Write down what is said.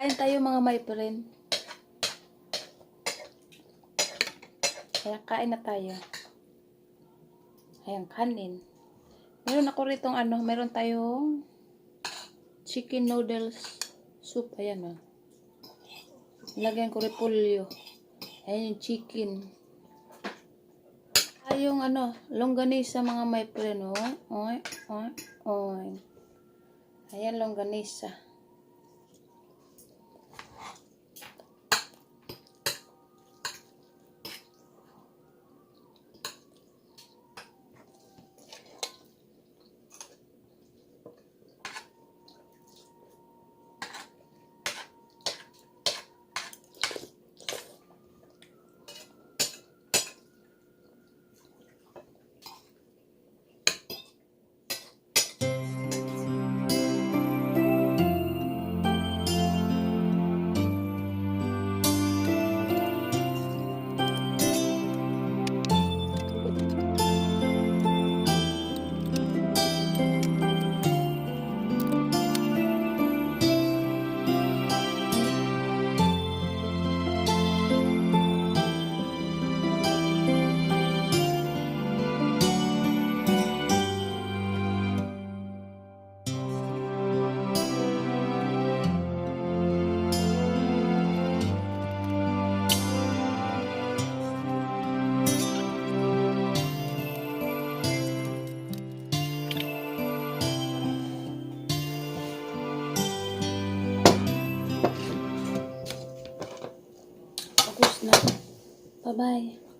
Kain tayo mga my friend. Kaya kain na tayo. Ayan, kanin. Meron ako ritong meron tayong chicken noodles soup. Ayan o. Lagyan ko repolyo. Ayan yung chicken. Yung longganisa mga my friend. Oy, oy, oy. Ayan, longganisa. Tapos na. Bye-bye.